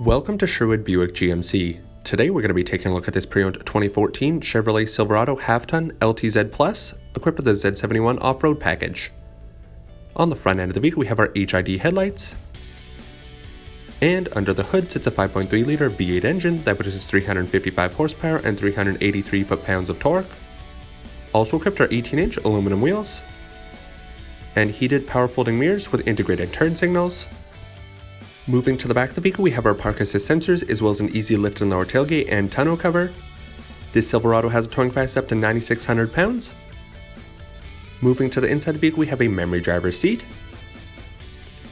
Welcome to Sherwood Buick GMC. Today we're going to be taking a look at this pre-owned 2014 Chevrolet Silverado half-ton LTZ Plus, equipped with the Z71 off-road package. On the front end of the vehicle we have our HID headlights, and under the hood sits a 5.3-liter V8 engine that produces 355 horsepower and 383 foot-pounds of torque. Also equipped are 18-inch aluminum wheels, and heated power folding mirrors with integrated turn signals. Moving to the back of the vehicle, we have our park assist sensors as well as an easy lift and lower tailgate and tonneau cover. This Silverado has a towing capacity up to 9,600 pounds. Moving to the inside of the vehicle, we have a memory driver's seat,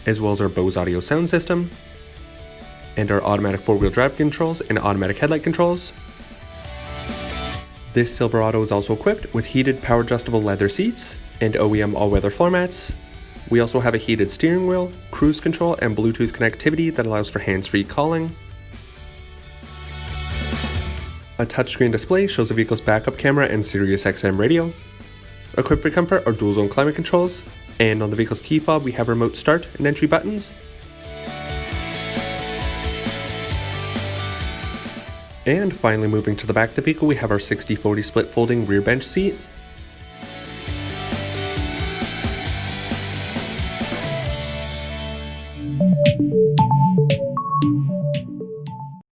as well as our Bose audio sound system, and our automatic four-wheel drive controls and automatic headlight controls. This Silverado is also equipped with heated power adjustable leather seats and OEM all-weather floor mats. We also have a heated steering wheel, cruise control, and Bluetooth connectivity that allows for hands-free calling. A touchscreen display shows the vehicle's backup camera and SiriusXM radio. Equipped for comfort are dual-zone climate controls, and on the vehicle's key fob we have remote start and entry buttons. And finally, moving to the back of the vehicle, we have our 60/40 split folding rear bench seat.